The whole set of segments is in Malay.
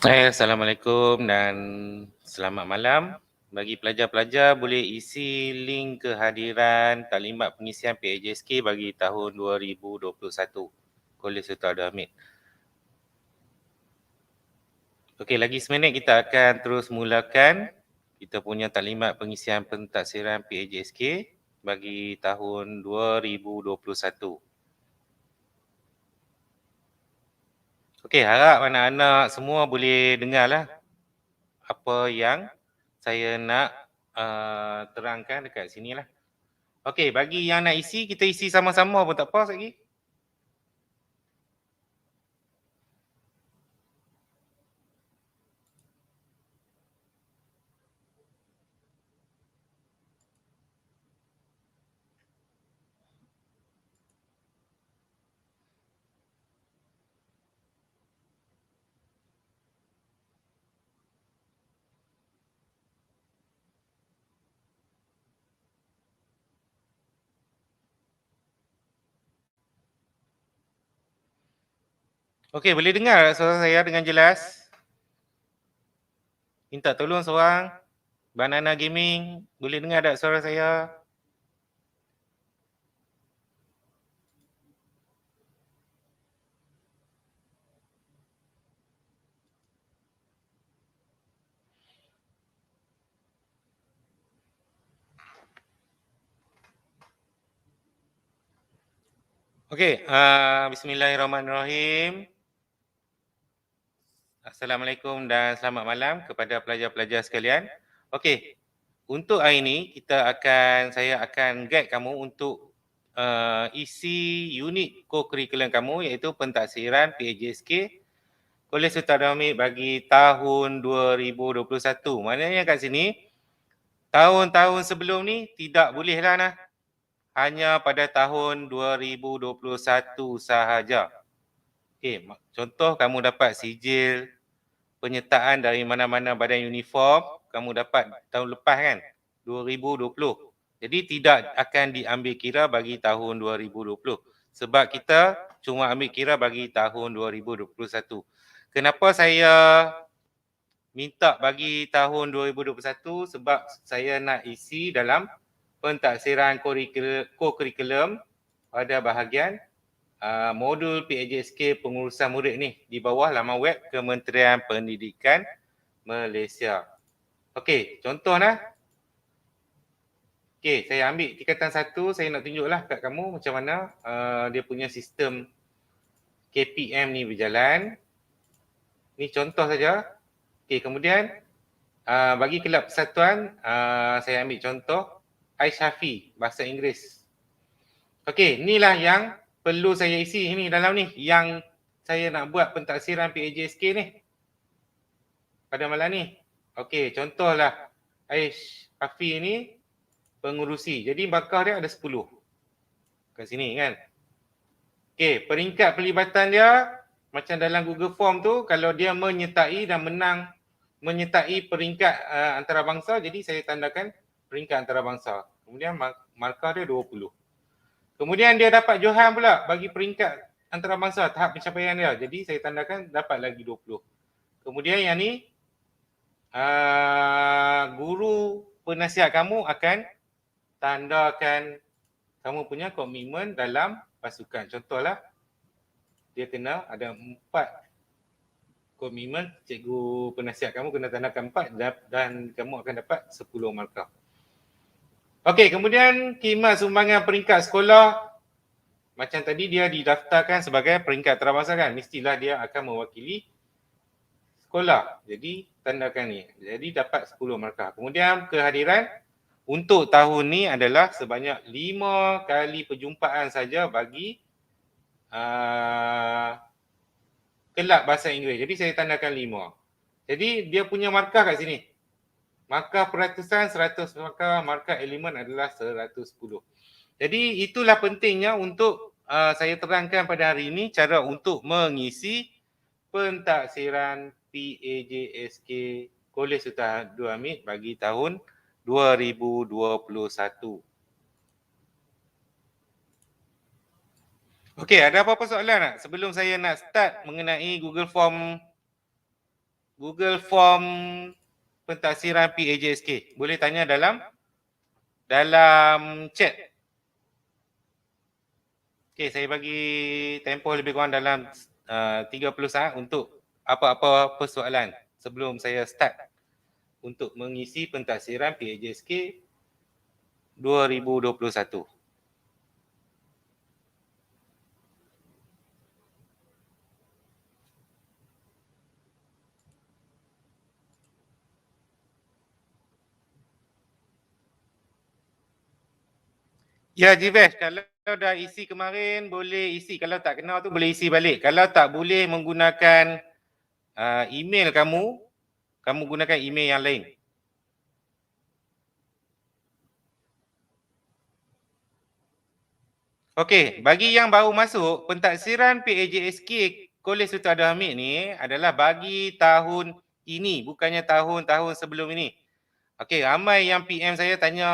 Assalamualaikum dan selamat malam. Bagi pelajar-pelajar boleh isi link kehadiran taklimat pengisian PAJSK bagi tahun 2021 Kolej Sultan Abdul Hamid. Okey, lagi seminit kita akan terus mulakan kita punya taklimat pengisian pentaksiran PAJSK bagi tahun 2021. Okey, harap anak-anak semua boleh dengarlah apa yang saya nak terangkan dekat sini lah. Okey, bagi yang nak isi, kita isi sama-sama pun tak apa lagi. Okey, boleh dengar suara saya dengan jelas? Minta tolong seorang. Banana Gaming, boleh dengar tak suara saya? Okey, bismillahirrahmanirrahim. Assalamualaikum dan selamat malam kepada pelajar-pelajar sekalian. Okey, untuk hari ini saya akan guide kamu untuk isi unit co-curriculum kamu iaitu pentaksiran PAJSK Kolej Sultan Abdul Hamid bagi tahun 2021. Maknanya kat sini tahun-tahun sebelum ni tidak bolehlah nah. Hanya pada tahun 2021 sahaja. Okey, contoh kamu dapat sijil penyertaan dari mana-mana badan uniform, kamu dapat tahun lepas kan, 2020. Jadi tidak akan diambil kira bagi tahun 2020 sebab kita cuma ambil kira bagi tahun 2021. Kenapa saya minta bagi tahun 2021? Sebab saya nak isi dalam pentaksiran co-curriculum pada bahagian modul PAJSK pengurusan murid ni di bawah laman web Kementerian Pendidikan Malaysia. Okey, contoh lah. Okey, saya ambil tingkatan 1, saya nak tunjuklah kat kamu macam mana dia punya sistem KPM ni berjalan. Ni contoh saja. Okey, kemudian bagi kelab persatuan, saya ambil contoh Aishafi, bahasa Inggeris. Okey, inilah yang perlu saya isi ni dalam ni, yang saya nak buat pentaksiran PAJSK ni pada malam ni. Okey, contohlah Aishafi ni pengurusi. Jadi markah dia ada 10 kat sini kan. Okey, peringkat pelibatan dia macam dalam Google Form tu, kalau dia menyertai dan menang menyertai peringkat antarabangsa, jadi saya tandakan peringkat antarabangsa. Kemudian markah dia 20. Kemudian dia dapat Johan pula bagi peringkat antarabangsa tahap pencapaian dia. Jadi saya tandakan dapat lagi 20. Kemudian yang ni guru penasihat kamu akan tandakan kamu punya komitmen dalam pasukan. Contohlah dia kena ada 4 komitmen, cikgu penasihat kamu kena tandakan 4 dan kamu akan dapat 10 markah. Okey, kemudian khidmat sumbangan peringkat sekolah. Macam tadi dia didaftarkan sebagai peringkat antarabangsa kan, mestilah dia akan mewakili sekolah. Jadi tandakan ni. Jadi dapat 10 markah. Kemudian kehadiran untuk tahun ni adalah sebanyak 5 kali perjumpaan saja bagi kelab bahasa Inggeris. Jadi saya tandakan 5. Jadi dia punya markah kat sini. Markah peratusan 100 markah, markah elemen adalah 110. Jadi itulah pentingnya untuk saya terangkan pada hari ini cara untuk mengisi pentaksiran PAJSK Kolej Sultan Abdul Hamid bagi tahun 2021. Okey, ada apa-apa soalan tak sebelum saya nak start mengenai Google Form Google Form pentadsiran PAJSK. Boleh tanya dalam chat. Okey, saya bagi tempoh lebih kurang dalam 30 saat untuk apa-apa persoalan sebelum saya start untuk mengisi pentadsiran PAJSK 2021. Ya, Jivesh, kalau dah isi kemarin boleh isi. Kalau tak kenal tu boleh isi balik. Kalau tak boleh menggunakan email kamu gunakan email yang lain. Okey, bagi yang baru masuk, pentadsiran PAJSK Kolej Sultan Abdul Hamid ni adalah bagi tahun ini, bukannya tahun-tahun sebelum ini. Okey, ramai yang PM saya tanya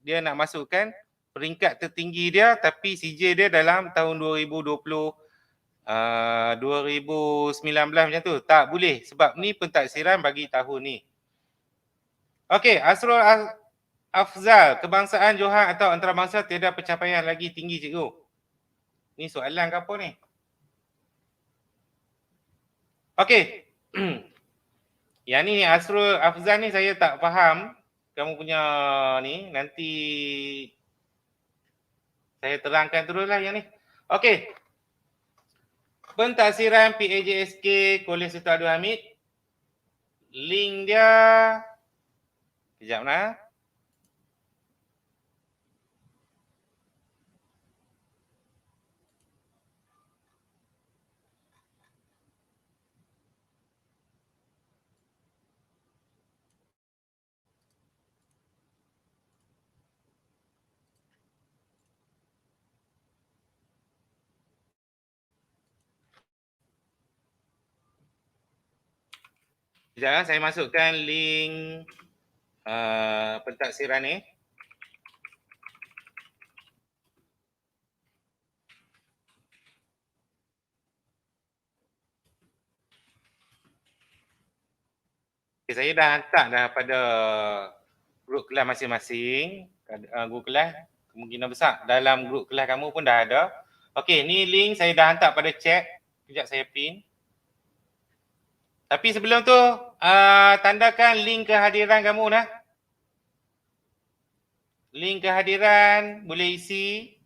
dia nak masukkan peringkat tertinggi dia tapi CJ dia dalam tahun 2020 2019 macam tu. Tak boleh sebab ni pentadsiran bagi tahun ni. Okey, Asrul Afzal, kebangsaan Johan atau antarabangsa tiada pencapaian lagi tinggi cikgu. Ni soalan ke apa ni? Okey. Yang ni Asrul Afzal ni saya tak faham kamu punya ni, nanti saya terangkan teruslah yang ni. Okey. Pentadsiran PAJSK Kolej Sultan Abdul Hamid. Link dia kejap nah. Sekejap saya masukkan link pentadsiran ni. Okay, saya dah hantar dah pada grup kelas masing-masing. Grup kelas kemungkinan besar dalam grup kelas kamu pun dah ada. Okey, ni link saya dah hantar pada chat. Sekejap saya pin. Tapi sebelum tu tandakan link kehadiran kamu dah. Link kehadiran boleh isi.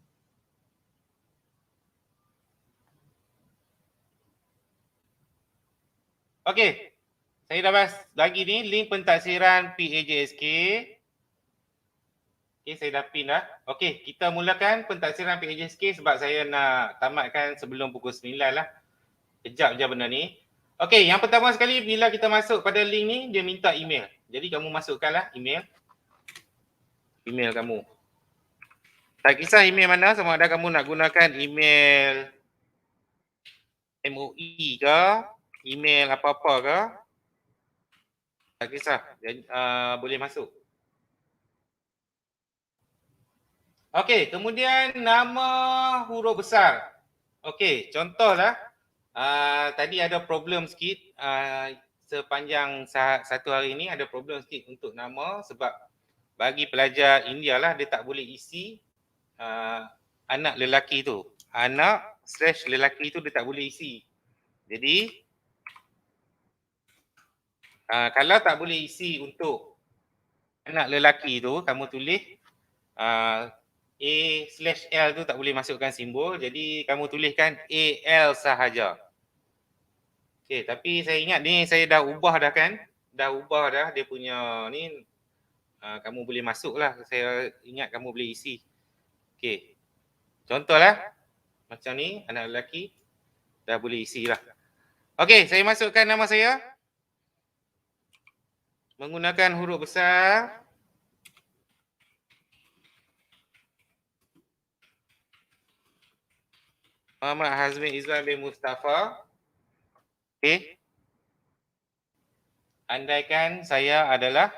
Okey. Saya dah bagi ni link pentadsiran PAJSK. Okey, saya dah pin dah. Okey, kita mulakan pentadsiran PAJSK sebab saya nak tamatkan sebelum pukul 9 lah. Kejap je benda ni. Okey, yang pertama sekali bila kita masuk pada link ni, dia minta email. Jadi kamu masukkanlah email. Email kamu. Tak kisah email mana, sama ada kamu nak gunakan email MOE ke, email apa-apa ke. Tak kisah, boleh masuk. Okey, kemudian nama huruf besar. Okey, contohlah. Tadi ada problem sikit. Sepanjang satu hari ni ada problem sikit untuk nama sebab bagi pelajar India lah dia tak boleh isi anak lelaki tu. Anak/lelaki tu dia tak boleh isi. Jadi kalau tak boleh isi untuk anak lelaki tu, kamu tulis A/L tu tak boleh masukkan simbol. Jadi kamu tuliskan AL sahaja. Okay, tapi saya ingat ni saya dah ubah dah kan. Dah ubah dah dia punya ni. Kamu boleh masuk lah. Saya ingat kamu boleh isi. Okay. Contohlah. Macam ni anak lelaki. Dah boleh isi lah. Okay, saya masukkan nama saya. Menggunakan huruf besar. Muhammad Hazmi Izwan bin Mustafa. Okay. Andaikan saya adalah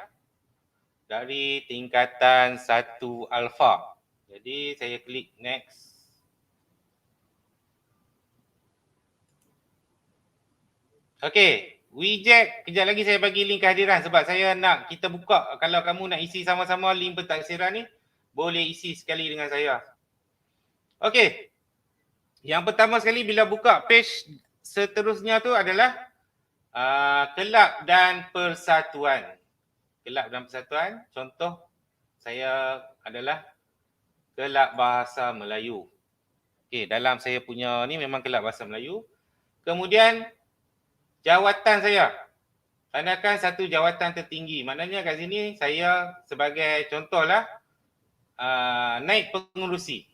dari tingkatan 1 alpha. Jadi saya klik next. Okey, Wijek, kejap lagi saya bagi link kehadiran sebab saya nak kita buka. Kalau kamu nak isi sama-sama link pentaksiran ni, boleh isi sekali dengan saya. Okey. Yang pertama sekali bila buka page seterusnya tu adalah kelab dan persatuan. Kelab dan persatuan, contoh saya adalah kelab bahasa Melayu. Okey, dalam saya punya ni memang kelab bahasa Melayu. Kemudian jawatan saya. Tandakan satu jawatan tertinggi. Maknanya kat sini saya sebagai contohlah naib pengurusi.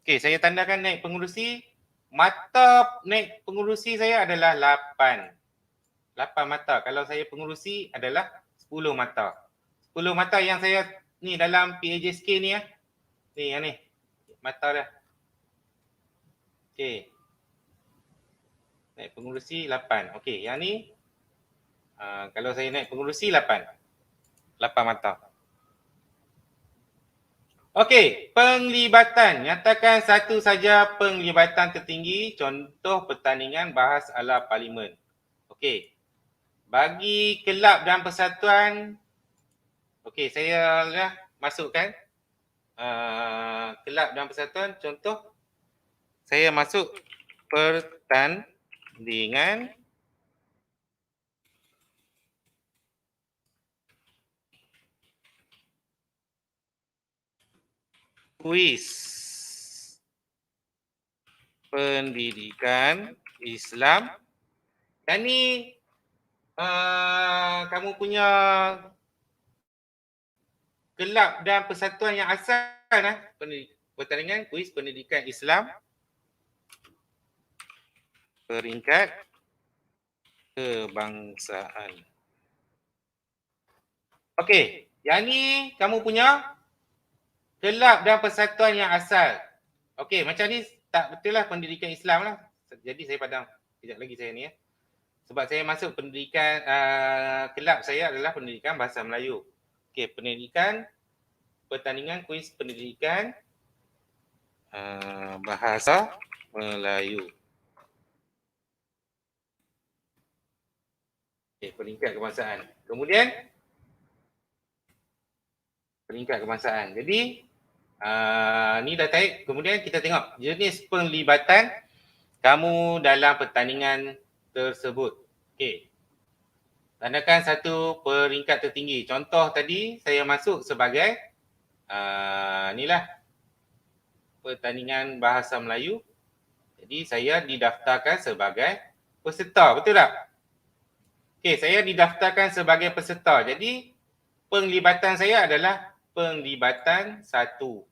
Okey, saya tandakan naib pengurusi. Mata naib pengurusi saya adalah 8. 8 mata. Kalau saya pengurusi adalah 10 mata. 10 mata yang saya ni dalam PAJSK ni ya. Ni yang ni. Mata dah. Okey. Naib pengurusi 8. Okey, yang ni kalau saya naik pengurusi 8. 8 mata. Okey, penglibatan. Nyatakan satu saja penglibatan tertinggi. Contoh pertandingan bahas ala parlimen. Okey. Bagi kelab dan persatuan, okey, saya dah masukkan kelab dan persatuan. Contoh, saya masuk pertandingan kuis pendidikan Islam. Dan ni kamu punya kelab dan persatuan yang asal pertandingan kuis pendidikan Islam peringkat kebangsaan. Okey, yang ni kamu punya kelab dan persatuan yang asal. Okey, macam ni tak betul lah pendidikan Islam lah. Jadi saya padam. Sekejap lagi saya ni ya. Sebab saya masuk pendidikan, kelab saya adalah pendidikan bahasa Melayu. Okey, pendidikan, pertandingan kuis pendidikan bahasa Melayu. Okey, peringkat kebangsaan. Kemudian, peringkat kebangsaan. Jadi, ni dah tarik. Kemudian kita tengok jenis penglibatan kamu dalam pertandingan tersebut. Okey. Tandakan satu peringkat tertinggi. Contoh tadi saya masuk sebagai inilah pertandingan bahasa Melayu. Jadi saya didaftarkan sebagai peserta. Betul tak? Okey, saya didaftarkan sebagai peserta. Jadi penglibatan saya adalah penglibatan 1.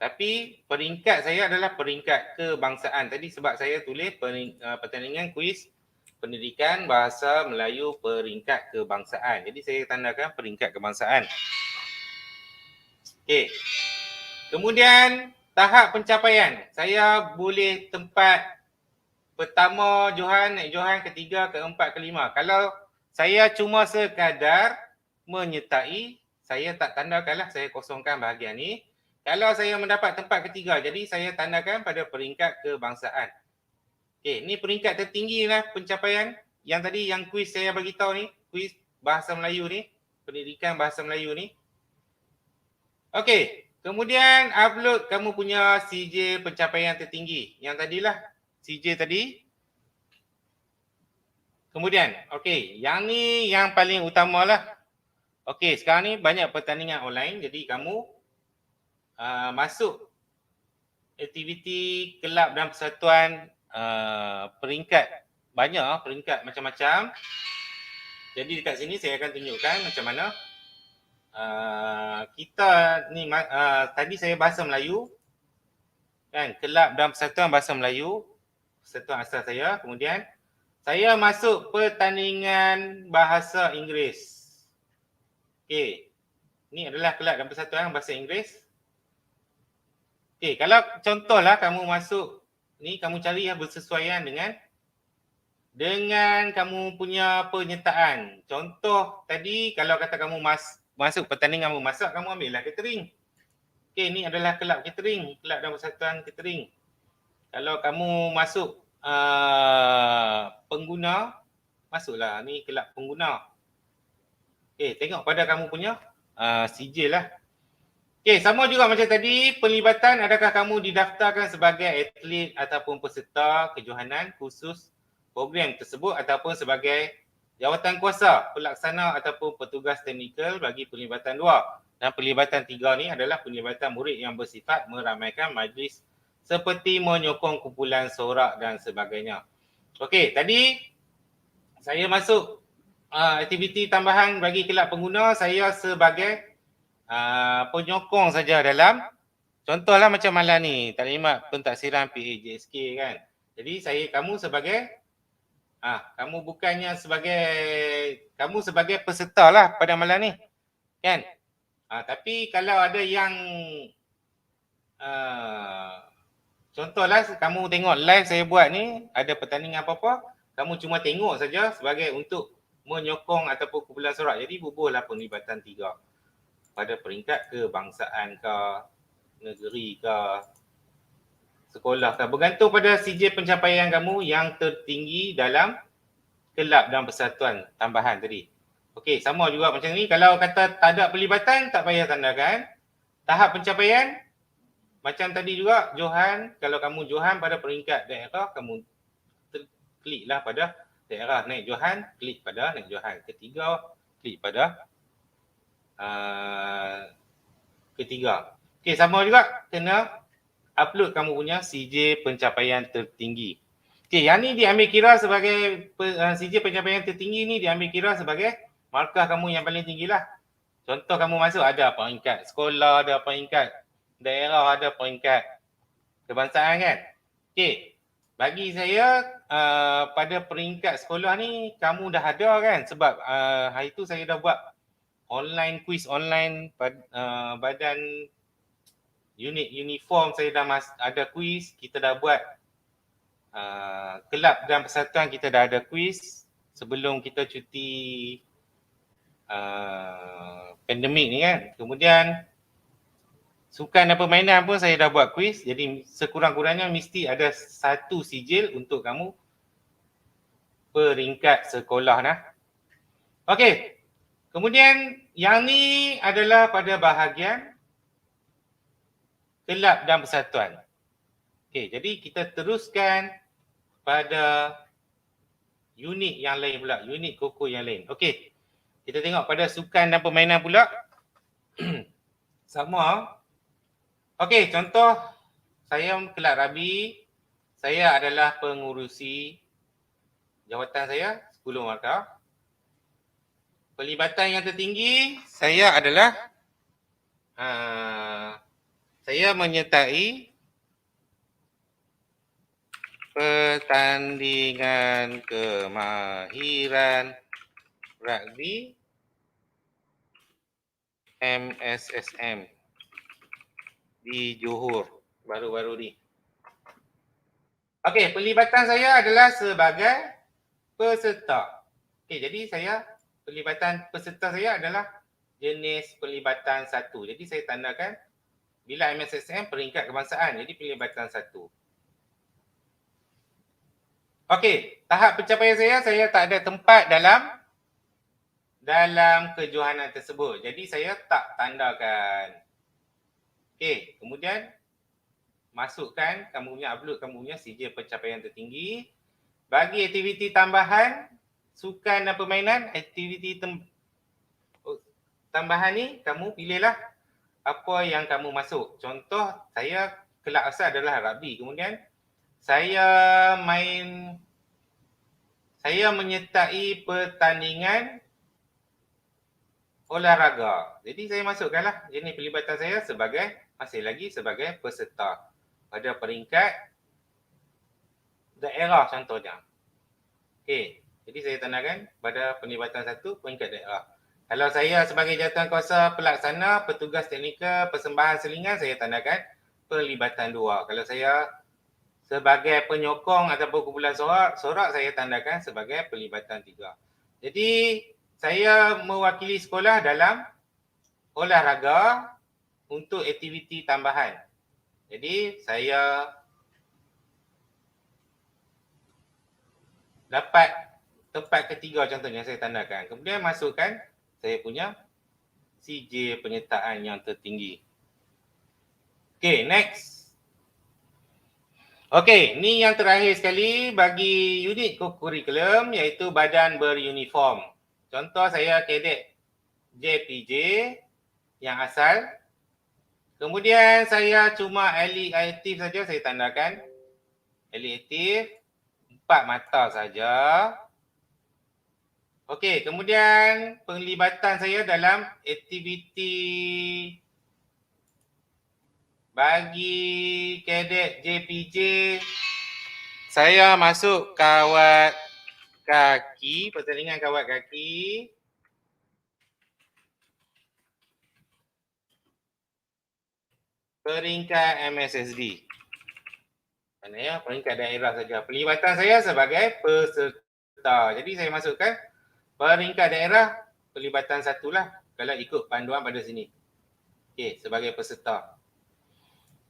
Tapi peringkat saya adalah peringkat kebangsaan. Tadi sebab saya tulis pertandingan kuis pendidikan bahasa Melayu peringkat kebangsaan. Jadi saya tandakan peringkat kebangsaan. Okey. Kemudian tahap pencapaian. Saya boleh tempat pertama Johan, naik Johan, ketiga, keempat, kelima. Kalau saya cuma sekadar menyertai, saya tak tandakanlah, saya kosongkan bahagian ni. Kalau saya mendapat tempat ketiga, jadi saya tandakan pada peringkat kebangsaan. Okey, ni peringkat tertinggi lah pencapaian. Yang tadi yang kuis saya bagi tahu ni, kuis bahasa Melayu ni, pendidikan bahasa Melayu ni. Okey, kemudian upload kamu punya CJ pencapaian tertinggi. Yang tadilah CJ tadi. Kemudian, okey, yang ni yang paling utamalah. Okey, sekarang ni banyak pertandingan online, jadi kamu masuk aktiviti kelab dan persatuan peringkat banyak, peringkat macam-macam. Jadi dekat sini saya akan tunjukkan macam mana kita ni tadi saya bahasa Melayu kan, kelab dan persatuan bahasa Melayu, persatuan asal saya. Kemudian saya masuk pertandingan bahasa Inggeris. Okey, ni adalah kelab dan persatuan bahasa Inggeris. Okey, kalau contohlah kamu masuk ni, kamu cari yang bersesuaian dengan kamu punya penyertaan. Contoh tadi kalau kata kamu masuk pertandingan memasak, kamu ambillah catering. Okey, ni adalah kelab catering, kelab dan persatuan catering. Kalau kamu masuk pengguna, masuklah ni kelab pengguna. Okey, tengok pada kamu punya sijil lah. Okey, sama juga macam tadi, pelibatan adakah kamu didaftarkan sebagai atlet ataupun peserta kejohanan khusus program tersebut ataupun sebagai jawatan kuasa, pelaksana ataupun petugas teknikal bagi pelibatan 2. Dan pelibatan 3 ni adalah pelibatan murid yang bersifat meramaikan majlis seperti menyokong kumpulan sorak dan sebagainya. Okey, tadi saya masuk aktiviti tambahan bagi kelab pengguna, saya sebagai penyokong saja dalam, contohlah macam malam ni taklimat pentaksiran PAJSK kan. Jadi kamu sebagai kamu bukannya sebagai, kamu sebagai peserta lah pada malam ni kan. Tapi kalau ada yang contohlah kamu tengok live saya buat ni, ada pertandingan apa-apa, kamu cuma tengok saja sebagai untuk menyokong ataupun kumpulan sorak. Jadi bubuhlah pelibatan 3 pada peringkat kebangsaan ke, negeri ke, sekolah ke, bergantung pada sijil pencapaian kamu yang tertinggi dalam kelab dan persatuan tambahan tadi. Okey, sama juga macam ni, kalau kata tak ada pelibatan tak payah tandakan. Tahap pencapaian macam tadi juga, Johan, kalau kamu Johan pada peringkat daerah, kamu kliklah pada daerah, naik Johan, klik pada naik Johan. Ketiga, klik pada ketiga. Okey, sama juga kena upload kamu punya sijil pencapaian tertinggi. Okey, yang ni diambil kira sebagai sijil pencapaian tertinggi ni diambil kira sebagai markah kamu yang paling tinggi lah. Contoh kamu masuk ada peringkat sekolah, ada peringkat daerah, ada peringkat kebangsaan kan. Okey, bagi saya pada peringkat sekolah ni kamu dah ada kan, sebab hari tu saya dah buat online quiz online badan unit uniform, saya dah ada quiz, kita dah buat kelab dan persatuan kita dah ada quiz sebelum kita cuti pandemik ni kan. Kemudian sukan dan permainan pun saya dah buat quiz, jadi sekurang-kurangnya mesti ada satu sijil untuk kamu peringkat sekolah nah. Okey, kemudian yang ni adalah pada bahagian kelab dan persatuan. Okey, jadi kita teruskan pada unit yang lain pula, unit koko yang lain. Okey, kita tengok pada sukan dan permainan pula. Sama. Okey, contoh saya kelab rugby, saya adalah pengurusi, jawatan saya 10 markah. Pelibatan yang tertinggi saya adalah saya menyertai pertandingan kemahiran rugby MSSM di Johor baru-baru ni. Okey, pelibatan saya adalah sebagai peserta. Okey, jadi saya pelibatan peserta saya adalah jenis pelibatan 1. Jadi saya tandakan bila MSSM peringkat kebangsaan, jadi pelibatan 1. Okey, tahap pencapaian saya tak ada tempat dalam kejohanan tersebut. Jadi saya tak tandakan. Okey, kemudian masukkan kamu punya, upload kamu punya sijil pencapaian tertinggi. Bagi aktiviti tambahan, sukan dan permainan, aktiviti tambahan ni kamu pilihlah apa yang kamu masuk. Contoh saya kelab asal adalah rugby. Kemudian saya menyertai pertandingan olahraga. Jadi saya masukkanlah jenis pelibatan saya masih lagi sebagai peserta pada peringkat daerah contohnya. Okey, jadi saya tandakan pada pelibatan 1 peringkat daerah. Kalau saya sebagai jawatan kuasa pelaksana, petugas teknikal, persembahan selingan, saya tandakan pelibatan 2. Kalau saya sebagai penyokong ataupun kumpulan sorak, saya tandakan sebagai pelibatan 3. Jadi saya mewakili sekolah dalam olahraga untuk aktiviti tambahan. Jadi saya dapat tempat ketiga contohnya saya tandakan. Kemudian masukkan saya punya CJ penyertaan yang tertinggi. Okay, next. Okay, ni yang terakhir sekali bagi unit kurikulum iaitu badan beruniform. Contoh saya kadet JPJ yang asal. Kemudian saya cuma elit aktif saja saya tandakan. Elit aktif 4 mata saja. Okey, kemudian penglibatan saya dalam aktiviti bagi kadet JPJ, saya masuk kawat kaki, pertandingan kawat kaki. Peringkat MSSD. Mana ya? Peringkat daerah saja. Pelibatan saya sebagai peserta. Jadi saya masukkan peringkat daerah pelibatan satulah kalau ikut panduan pada sini. Okey, sebagai peserta.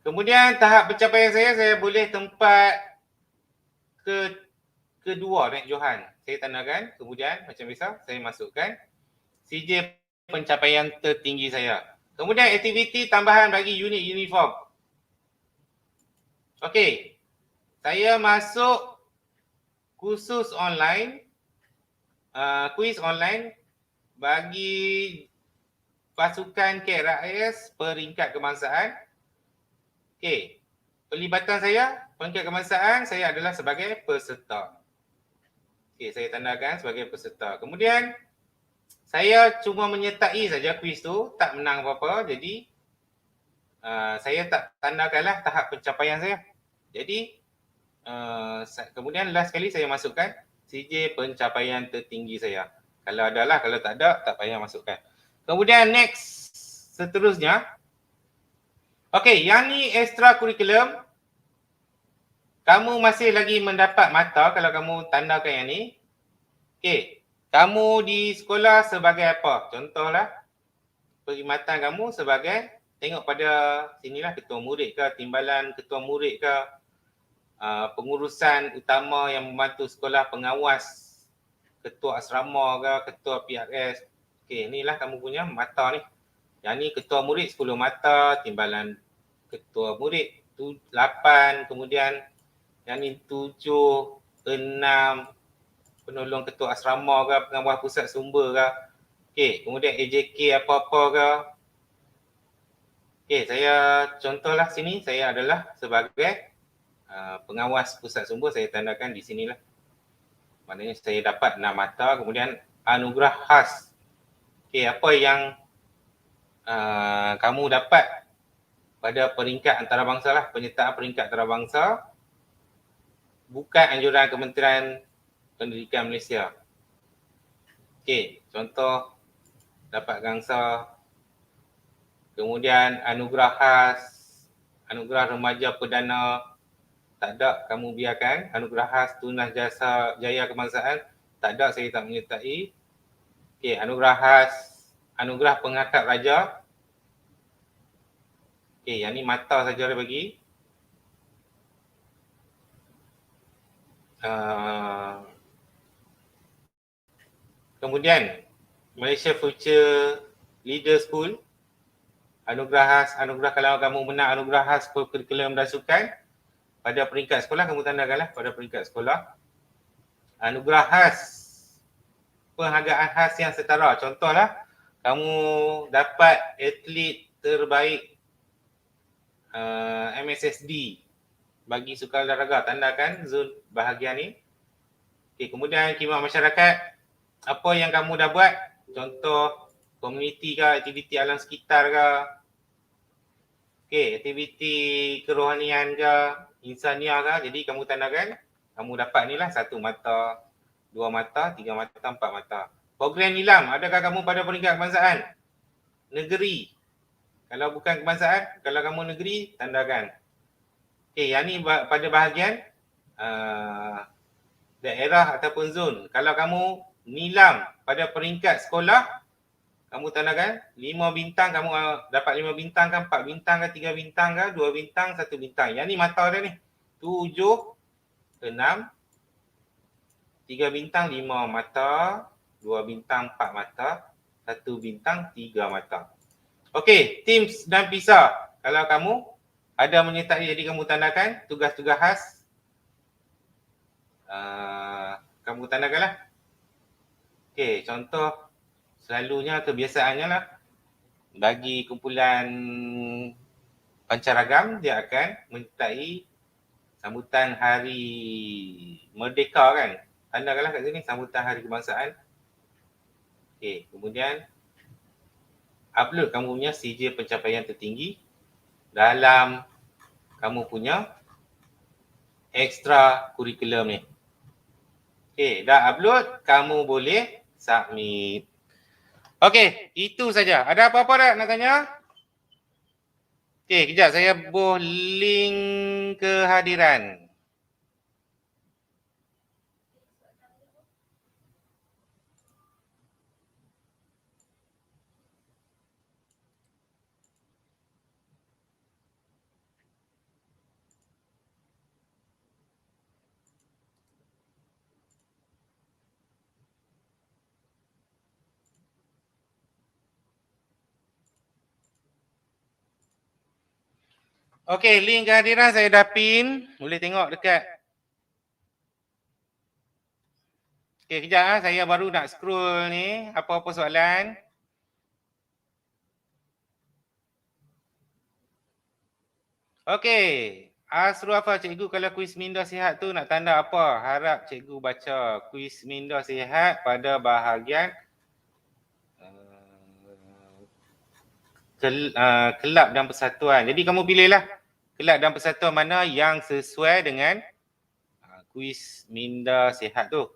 Kemudian tahap pencapaian saya boleh tempat kedua naik Johan. Saya tandakan, kemudian macam biasa saya masukkan CJ pencapaian tertinggi saya. Kemudian aktiviti tambahan bagi unit uniform. Okey, saya masuk kursus online, kuis online bagi pasukan KRAS peringkat kebangsaan. Okey, pelibatan saya, peringkat kebangsaan, saya adalah sebagai peserta. Okey, saya tandakan sebagai peserta. Kemudian, saya cuma menyertai saja kuis tu, tak menang apa-apa. Jadi, saya tak tandakanlah tahap pencapaian saya. Jadi, kemudian last sekali saya masukkan CJ pencapaian tertinggi saya. Kalau ada lah, kalau tak ada, tak payah masukkan. Kemudian next, seterusnya. Okey, yang ni extra kurikulum. Kamu masih lagi mendapat mata kalau kamu tandakan yang ni. Okey, kamu di sekolah sebagai apa? Contohlah, perkhidmatan kamu sebagai, tengok pada sinilah ketua murid ke, timbalan ketua murid ke, pengurusan utama yang membantu sekolah, pengawas, ketua asrama ke, ketua PRS. Okey, inilah kamu punya mata ni. Yang ni ketua murid 10 mata, timbalan ketua murid 8, kemudian yang ni 7, 6, penolong ketua asrama ke, pengawas pusat sumber ke. Okey, kemudian AJK apa-apa ke. Okey, saya contohlah sini, saya adalah sebagai pengawas pusat sumber, saya tandakan di sinilah. Maknanya saya dapat 6 mata, kemudian anugerah khas. Okey, apa yang kamu dapat pada peringkat antarabangsa lah, penyertaan peringkat antarabangsa bukan anjuran Kementerian Pendidikan Malaysia. Okey, contoh dapat gangsa, kemudian anugerah khas, anugerah remaja perdana, tak ada, kamu biarkan. Anugerah khas tunas jasa jaya kebangsaan, tak ada, saya tak menyertai. Okey, anugerah khas, anugerah pengangkat raja. Okey, yang ni mata saja dia bagi. Kemudian Malaysia Future Leader School, anugerah khas, anugerah kalau kamu menang anugerah khas kurikulum dan sukan pada peringkat sekolah, kamu tandakanlah pada peringkat sekolah. Anugerah khas, penghargaan khas yang setara. Contohlah, kamu dapat atlet terbaik MSSD bagi sukan olahraga, tandakan zon bahagian ni. Okay, kemudian khidmat masyarakat, apa yang kamu dah buat, contoh komuniti ke, aktiviti alam sekitar ke, okay, aktiviti kerohanian ke, insania ke, jadi kamu tandakan, kamu dapat ni lah 1 mata, 2 mata, 3 mata, 4 mata. Program nilam, adakah kamu pada peringkat kebangsaan? Negeri. Kalau bukan kebangsaan, kalau kamu negeri, tandakan. Okay, yang ni pada bahagian daerah ataupun zon. Kalau kamu nilam pada peringkat sekolah, kamu tandakan 5 bintang, kamu dapat 5 bintang ke, 4 bintang ke, 3 bintang ke, 2 bintang, 1 bintang. Yang ni mata dia ni. 7, 6, 3, 3 bintang 5 mata, 2 bintang 4 mata, 1 bintang 3 mata. Okey, Teams dan PISA. Kalau kamu ada menyertai, jadi kamu tandakan tugas-tugas khas. Kamu tandakanlah. Okey, contoh selalunya kebiasaannya lah, bagi kumpulan pancaragam dia akan menyertai sambutan Hari Merdeka kan. Tandakanlah kat sini sambutan Hari Kebangsaan. Okey, kemudian upload kamu punya CJ pencapaian tertinggi dalam kamu punya extra curriculum ni. Okey, dah upload, kamu boleh submit. Okey, itu saja. Ada apa-apa tak nak tanya? Okey, kejap saya buh link kehadiran. Okey, link kehadiran saya dah pin. Boleh tengok dekat. Okey, kejap saya baru nak scroll ni. Apa-apa soalan? Okey. Asru Afal, cikgu kalau kuis minda sihat tu nak tanda apa? Harap cikgu baca kuis minda sihat pada bahagian kelab dan persatuan. Jadi kamu pilihlah kelab dan persatuan mana yang sesuai dengan kuis minda sihat tu.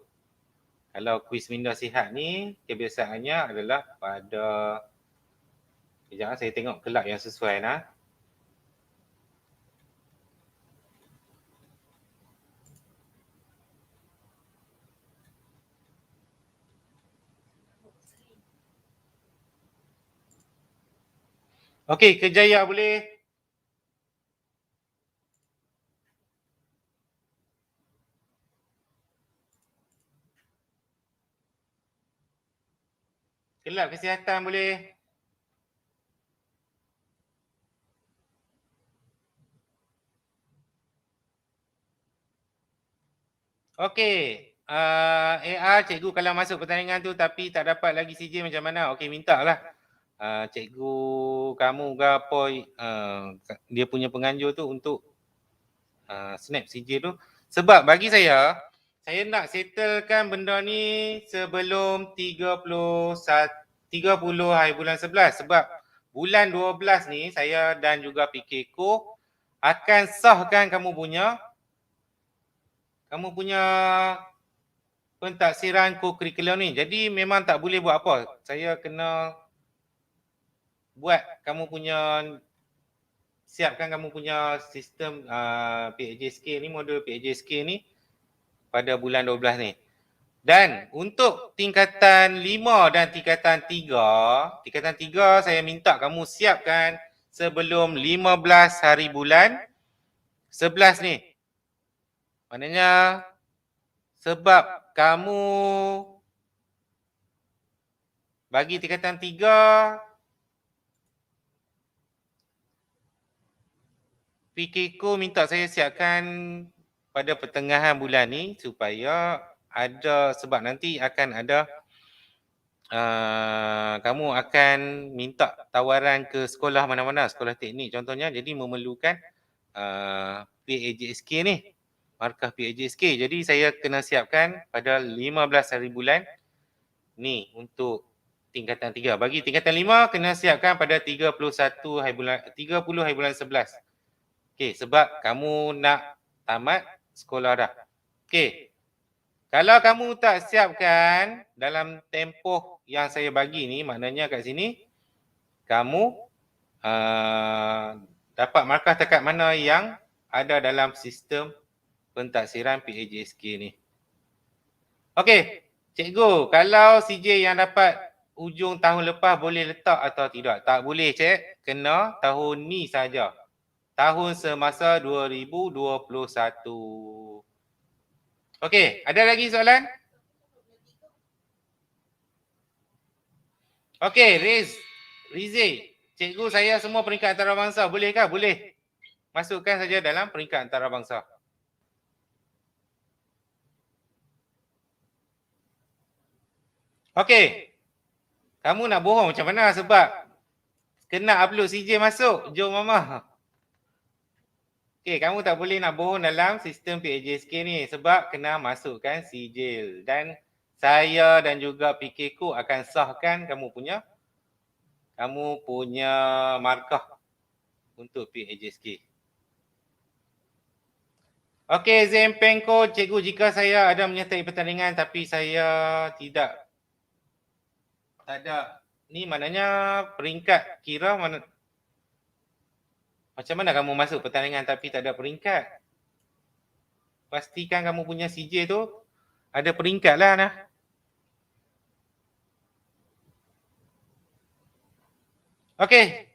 Kalau kuis minda sihat ni kebiasaannya adalah pada, sekejap saya tengok kelab yang sesuai nah. Okey, Kejaya boleh. Kelab kesihatan boleh. Okey, AR cikgu kalau masuk pertandingan tu tapi tak dapat lagi CJ macam mana? Okey, mintalah cikgu kamu ke apa dia punya penganjur tu untuk snap CJ tu. Sebab bagi saya nak settlekan benda ni sebelum 30 hari bulan 11 sebab bulan 12 ni saya dan juga PKko akan sahkan kamu punya pentaksiran co-curriculum ni. Jadi memang tak boleh buat apa. Saya kena buat kamu punya, siapkan kamu punya sistem PAJSK ni, modul PAJSK ni pada bulan 12 ni. Dan untuk tingkatan 5 dan tingkatan 3 saya minta kamu siapkan sebelum 15 hari bulan 11 ni. Maknanya sebab kamu bagi tingkatan 3 PKko minta saya siapkan pada pertengahan bulan ni supaya ada, sebab nanti akan ada kamu akan minta tawaran ke sekolah mana-mana, sekolah teknik contohnya, jadi memerlukan PAJSK ni, markah PAJSK. Jadi saya kena siapkan pada 15 hari bulan ni untuk tingkatan 3. Bagi tingkatan 5 kena siapkan pada 30 hari bulan 11. Okey, sebab kamu nak tamat sekolah dah. Okey. Kalau kamu tak siapkan dalam tempoh yang saya bagi ni, maknanya kat sini kamu dapat markah takat mana yang ada dalam sistem pentaksiran PAJSK ni. Okey, cikgu, kalau CJ yang dapat ujung tahun lepas boleh letak atau tidak? Tak boleh, cik. Kena tahun ni saja. Tahun semasa 2021. Okey, ada lagi soalan? Okey, Rizik. Cikgu saya semua peringkat antarabangsa. Bolehkah? Boleh. Masukkan saja dalam peringkat antarabangsa. Okey. Kamu nak bohong macam mana sebab kena upload CJ masuk. Jom mama. Okey, kamu tak boleh nak bohong dalam sistem PAJSK ni sebab kena masukkan sijil. Dan saya dan juga PKQ akan sahkan kamu punya markah untuk PAJSK. Okey, Zempenko, cikgu, jika saya ada menyertai pertandingan tapi saya tak ada, ni maknanya peringkat kira mana, macam mana kamu masuk pertandingan tapi tak ada peringkat? Pastikan kamu punya CJ tu ada peringkat lah nah. Okey,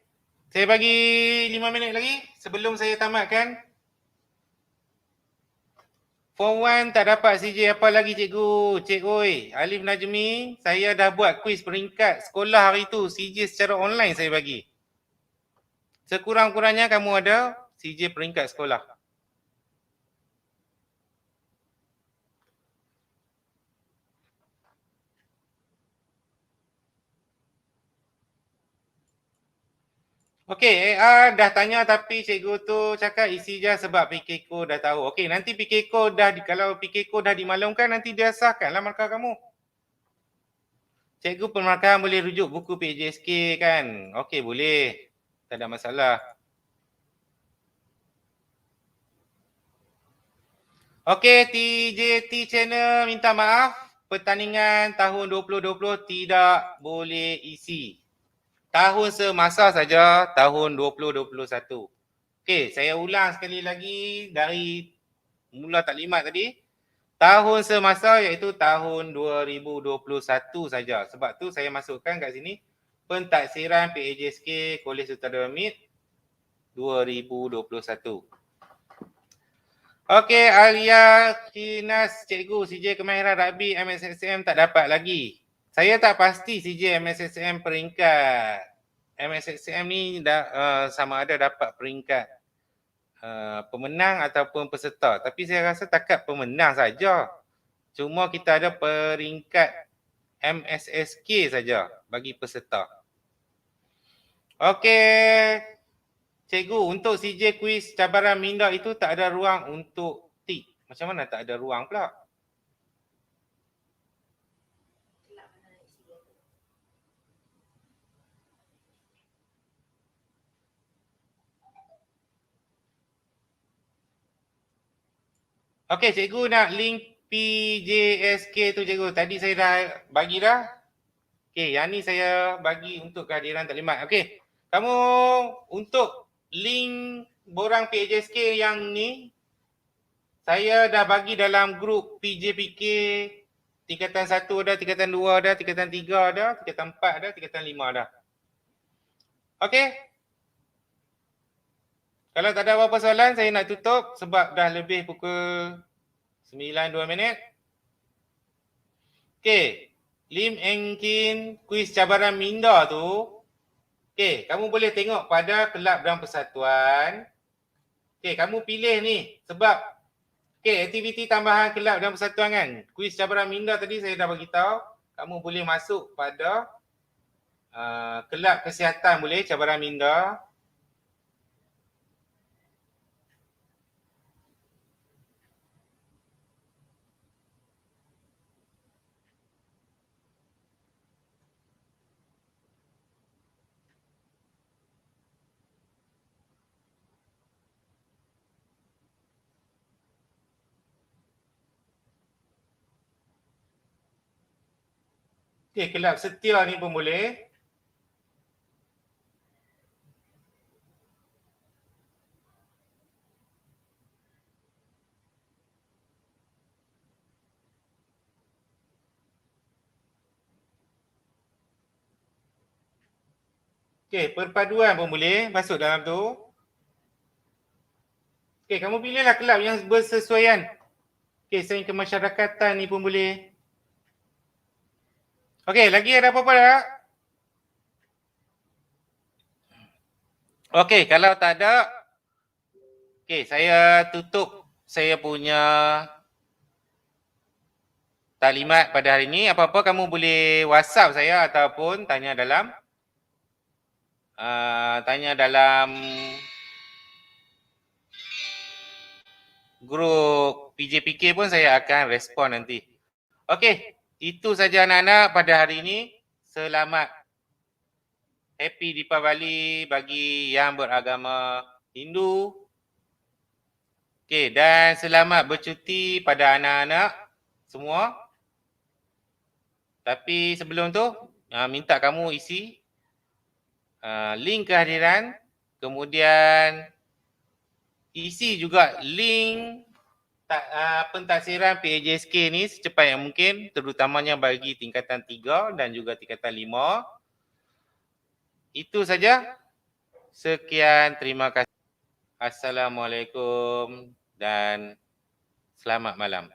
saya bagi 5 minit lagi sebelum saya tamatkan. Form 1 tak dapat CJ apa lagi cikgu? Cik oi, Alif Najmi, saya dah buat kuis peringkat sekolah hari tu. CJ secara online saya bagi. Sekurang-kurangnya kamu ada CJ peringkat sekolah. Okey, AR dah tanya tapi cikgu tu cakap isi je sebab PKQ dah tahu. Okey, nanti PKQ kalau PKQ dah dimaklumkan nanti dia sahkanlah markah kamu. Cikgu pemarkahan boleh rujuk buku PJSK kan? Okey, boleh. Tak ada masalah. Okey, TJT Channel minta maaf. Pertandingan tahun 2020 tidak boleh isi. Tahun semasa saja tahun 2021. Okey, saya ulang sekali lagi dari mula taklimat tadi. Tahun semasa iaitu tahun 2021 saja. Sebab tu saya masukkan kat sini pentaksiran PAJSK Kolej Sutradara MIT 2021. Okey, Alia Kinas, cikgu, CJ kemahiran rugby MSSM tak dapat lagi. Saya tak pasti CJ MSSM peringkat. MSSM ni sama ada dapat peringkat pemenang ataupun peserta. Tapi saya rasa takat pemenang saja. Cuma kita ada peringkat MSSK saja bagi peserta. Okey. Cikgu, untuk CJ kuis cabaran minda itu tak ada ruang untuk tik. Macam mana tak ada ruang pula? Okey, cikgu nak link PJSK tu cikgu. Tadi saya dah bagi dah. Okey, yang ni saya bagi untuk kehadiran taklimat. Okey, kamu untuk link borang PJSK yang ni saya dah bagi dalam grup PJPK tingkatan 1 ada, tingkatan 2 ada, tingkatan 3 ada, tingkatan 4 ada, tingkatan 5 ada. Okey. Kalau tak ada apa-apa soalan, saya nak tutup sebab dah lebih pukul 9.2 minit. Okey. Lim Engkin kuis cabaran minda tu. Okey, kamu boleh tengok pada kelab dan persatuan. Okey, kamu pilih ni sebab aktiviti tambahan kelab dan persatuan kan. Kuis cabaran minda tadi saya dah bagi tahu, kamu boleh masuk pada kelab kesihatan boleh cabaran minda. Okey, kelab setia ni pun boleh. Okey, perpaduan pun boleh masuk dalam tu. Okey, kamu pilihlah kelab yang bersesuaian. Okey, sains kemasyarakatan ni pun boleh. Okey, lagi ada apa-apa tak? Okey, kalau tak ada, okey, saya tutup saya punya taklimat pada hari ini. Apa-apa kamu boleh WhatsApp saya ataupun tanya dalam grup PJPK pun saya akan respon nanti. Okey, itu saja anak-anak pada hari ini. Selamat Happy Deepavali bagi yang beragama Hindu. Okey, dan selamat bercuti pada anak-anak semua. Tapi sebelum tu, minta kamu isi link kehadiran, kemudian isi juga link pentadsiran PAJSK ni secepat yang mungkin, terutamanya bagi tingkatan 3 dan juga tingkatan 5. Itu saja. Sekian, terima kasih. Assalamualaikum dan selamat malam.